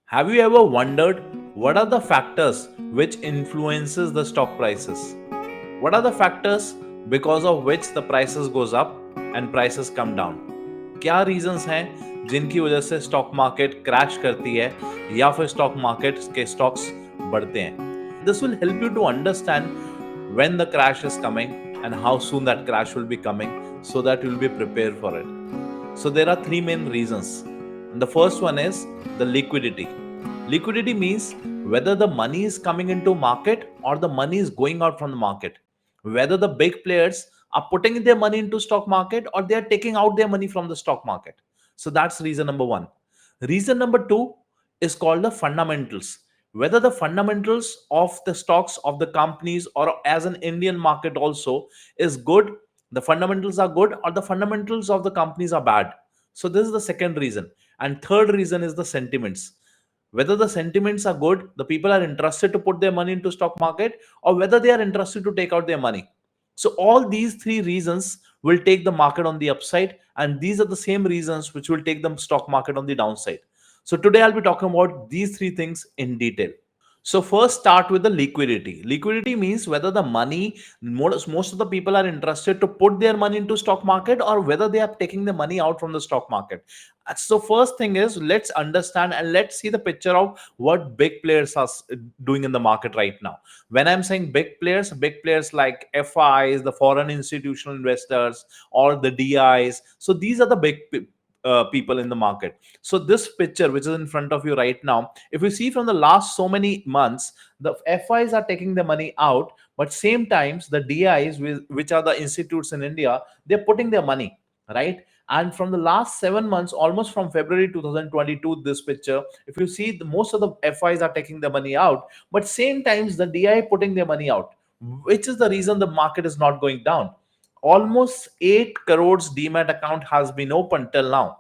Have you ever wondered what are the factors which influences the stock prices? What are the factors because of which the prices goes up and prices come down? क्या reasons हैं जिनकी वजह से stock market crash करती है या फिर stock market के स्टॉक्स बढ़ते हैं? This will help you to understand when the crash is coming and how soon that crash will be coming so that you'll be prepared for it. So there are three main reasons. And the first one is the liquidity. Liquidity means whether the money is coming into market or the money is going out from the market. Whether the big players are putting their money into stock market or they are taking out their money from the stock market. So that's reason number one. Reason number two is called the fundamentals. Whether the fundamentals of the stocks of the companies or as an Indian market also is good, the fundamentals are good, or the fundamentals of the companies are bad. So this is the second reason. And third reason is the sentiments. Whether the sentiments are good, the people are interested to put their money into stock market, or whether they are interested to take out their money. So all these three reasons will take the market on the upside, and these are the same reasons which will take the stock market on the downside. So today I'll be talking about these three things in detail. So first start with the liquidity. Liquidity means whether the money, most of the people are interested to put their money into stock market or whether they are taking the money out from the stock market. So first thing is let's understand and let's see the picture of what big players are doing in the market right now. When I'm saying big players like FIs, the foreign institutional investors or the DIs. So these are the people in the market. So this picture which is in front of you right now, if you see from the last so many months, the FIs are taking the money out, but same times the DIs, which are the institutes in India, they're putting their money, right? And from the last 7 months, almost from February 2022, this picture, if you see, most of the FIs are taking the money out, but same times the DI putting their money out, which is the reason the market is not going down. Almost 8 crores demat account has been opened till now.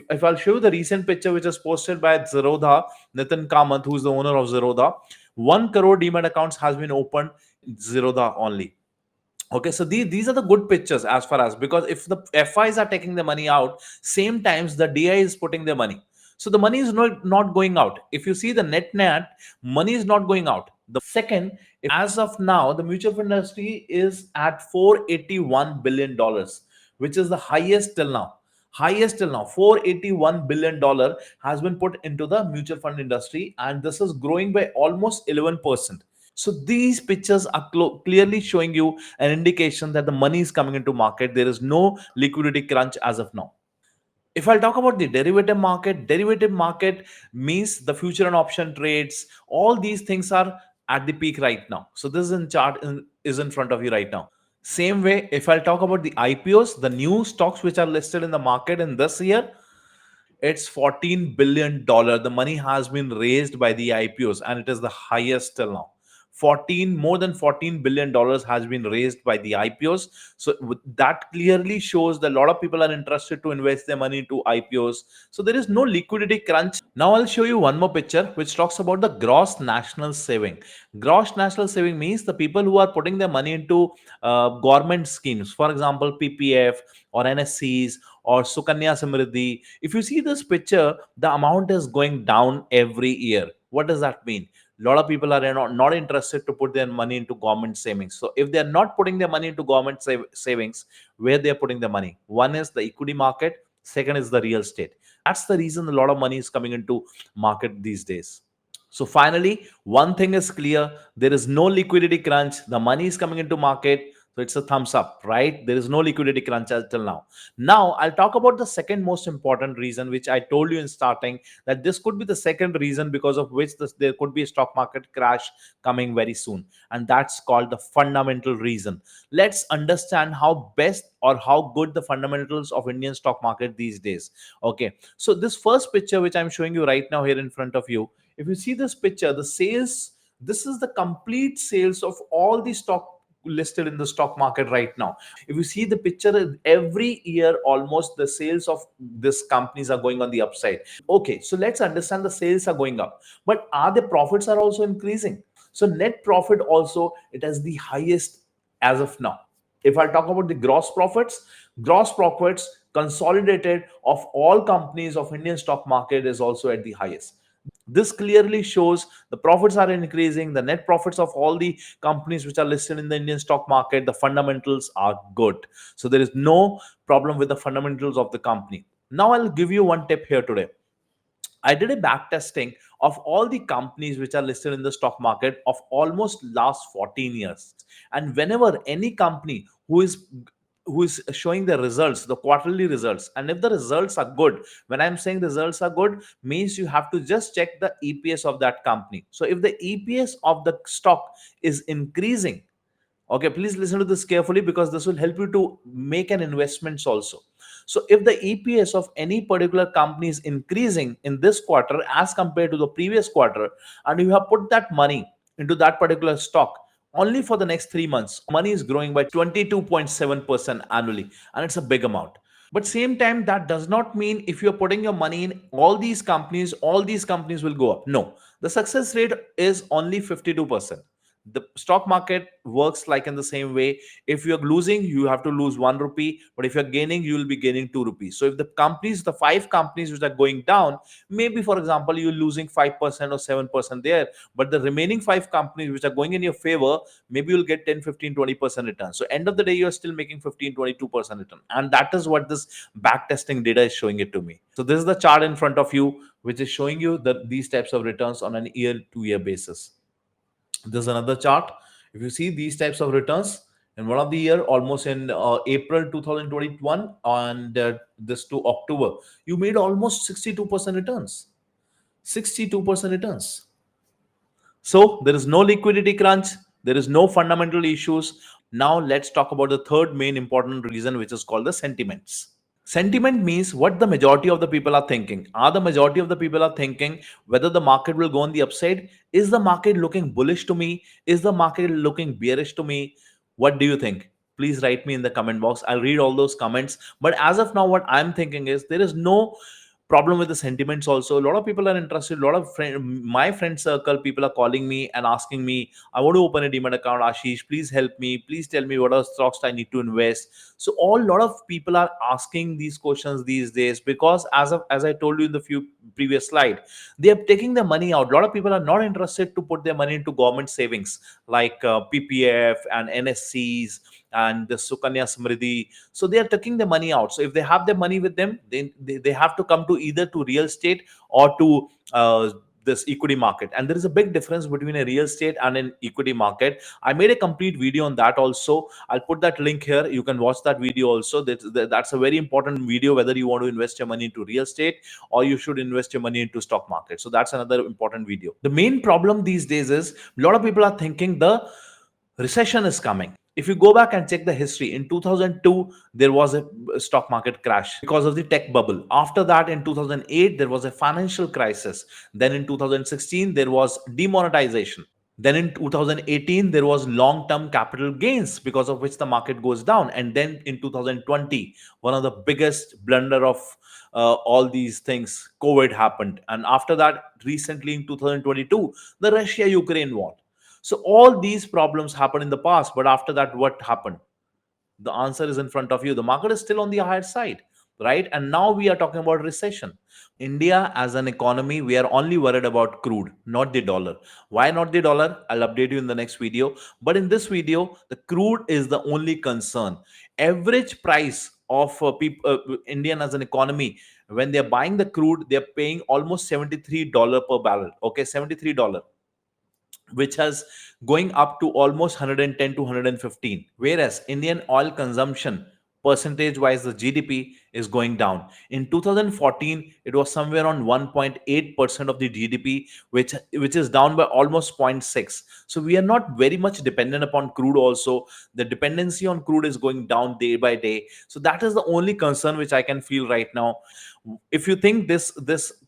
If I'll show you the recent picture which is posted by Zerodha, Nitin Kamath, who's the owner of Zerodha, 1 crore demat accounts has been opened Zerodha only. Okay, so these are the good pictures as far as, because if the FIs are taking the money out, same times the DI is putting their money. So the money is not going out. If you see the net, money is not going out. The second, as of now, the mutual fund industry is at $481 billion, which is the highest till now. $481 billion has been put into the mutual fund industry, and this is growing by almost 11%. So these pictures are clearly showing you an indication that the money is coming into market. There is no liquidity crunch as of now. If I talk about the derivative market means the future and option trades. All these things are at the peak right now. So this is in chart is in front of you right now. Same way, if I talk about the IPOs, the new stocks which are listed in the market in this year, it's $14 billion. The money has been raised by the IPOs, and it is the highest till now. More than $14 billion has been raised by the IPOs. So that clearly shows that a lot of people are interested to invest their money into IPOs. So there is no liquidity crunch. Now I'll show you one more picture which talks about the gross national saving. Gross national saving means the people who are putting their money into government schemes, for example, PPF or NSCs or Sukanya Samriddhi. If you see this picture, the amount is going down every year. What does that mean? A lot of people are not interested to put their money into government savings. So if they're not putting their money into government savings, where they're putting the money? One is the equity market, second is the real estate. That's the reason a lot of money is coming into market these days. So finally, one thing is clear: there is no liquidity crunch. The money is coming into market. So it's a thumbs up, right? There is no liquidity crunch until now. Now I'll talk about the second most important reason, which I told you in starting, that this could be the second reason because of which there could be a stock market crash coming very soon. And that's called the fundamental reason. Let's understand how best or how good the fundamentals of Indian stock market these days. Okay. So this first picture, which I'm showing you right now here in front of you, if you see this picture, the sales, this is the complete sales of all the stock listed in the stock market right now. If you see the picture, every year almost the sales of these companies are going on the upside. Okay, so let's understand the sales are going up, but are the profits are also increasing? So net profit also, it is the highest as of now. If I talk about the gross profits consolidated of all companies of Indian stock market is also at the highest. This clearly shows the profits are increasing, the net profits of all the companies which are listed in the Indian stock market, the fundamentals are good. So there is no problem with the fundamentals of the company. Now I'll give you one tip here today. I did a back testing of all the companies which are listed in the stock market of almost last 14 years. And whenever any company who is showing the results, the quarterly results, and if the results are good, when I'm saying results are good, means you have to just check the EPS of that company. So if the EPS of the stock is increasing, okay, please listen to this carefully because this will help you to make an investments also. So if the EPS of any particular company is increasing in this quarter as compared to the previous quarter, and you have put that money into that particular stock only for the next 3 months, money is growing by 22.7% annually, and it's a big amount. But same time, that does not mean if you're putting your money in all these companies will go up. No, the success rate is only 52%. The stock market works like in the same way. If you're losing, you have to lose 1 rupee, but if you're gaining, you will be gaining 2 rupees. So if the five companies which are going down, maybe for example you're losing 5% or 7% there, but the remaining five companies which are going in your favor, maybe you'll get 10, 15, 20% return. So end of the day, you're still making 15, 22% return, and that is what this back testing data is showing it to me. So this is the chart in front of you which is showing you these types of returns on an year to year basis. There's another chart. If you see these types of returns in one of the year, almost in April 2021 and this to October, you made almost 62% returns. 62% returns. So there is no liquidity crunch. There is no fundamental issues. Now let's talk about the third main important reason, which is called the sentiments. Sentiment means what the majority of the people are thinking. Are the majority of the people are thinking whether the market will go on the upside? Is the market looking bullish to me? Is the market looking bearish to me? What do you think? Please write me in the comment box. I'll read all those comments. But as of now, what I'm thinking is there is no problem with the sentiments also. A lot of people are interested. A lot of my friend circle, people are calling me and asking me, I want to open a demat account. Ashish, please help me. Please tell me what are stocks I need to invest. So all lot of people are asking these questions these days because as I told you in the few previous slide, they are taking their money out. A lot of people are not interested to put their money into government savings like PPF and NSCs and the Sukanya Smriddhi. So they are taking the money out. So if they have the money with them, they have to come to either to real estate or to this equity market. And there is a big difference between a real estate and an equity market. I made a complete video on that also. I'll put that link here. You can watch that video also. That's a very important video, whether you want to invest your money into real estate or you should invest your money into stock market. So that's another important video. The main problem these days is a lot of people are thinking the recession is coming. If you go back and check the history, in 2002 there was a stock market crash because of the tech bubble. After that, in 2008 there was a financial crisis. Then in 2016 there was demonetization. Then in 2018 there was long term capital gains because of which the market goes down. And then in 2020, one of the biggest blunder of all these things, COVID happened. And after that, recently in 2022, the Russia Ukraine war. So all these problems happened in the past, but after that, what happened? The answer is in front of you. The market is still on the higher side, right? And now we are talking about recession. India as an economy, we are only worried about crude, not the dollar. Why not the dollar? I'll update you in the next video. But in this video, the crude is the only concern. Average price of Indian as an economy, when they're buying the crude, they're paying almost $73 per barrel. Okay, $73, which has going up to almost 110 to 115, whereas Indian oil consumption percentage wise, the GDP is going down. In 2014 it was somewhere on 1.8% of the GDP, which is down by almost zero point 0.6. So we are not very much dependent upon crude also. The dependency on crude is going down day by day. So that is the only concern which I can feel right now. If you think this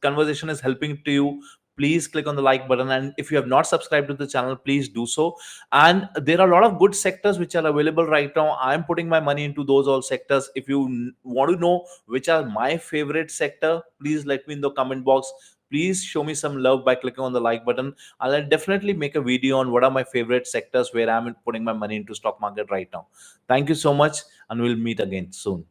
conversation is helping to you, please click on the like button, and if you have not subscribed to the channel, please do so. And there are a lot of good sectors which are available right now. I am putting my money into those all sectors. If you want to know which are my favorite sector, please let me in the comment box. Please show me some love by clicking on the like button. I'll definitely make a video on what are my favorite sectors where I'm putting my money into stock market right now. Thank you so much, and we'll meet again soon.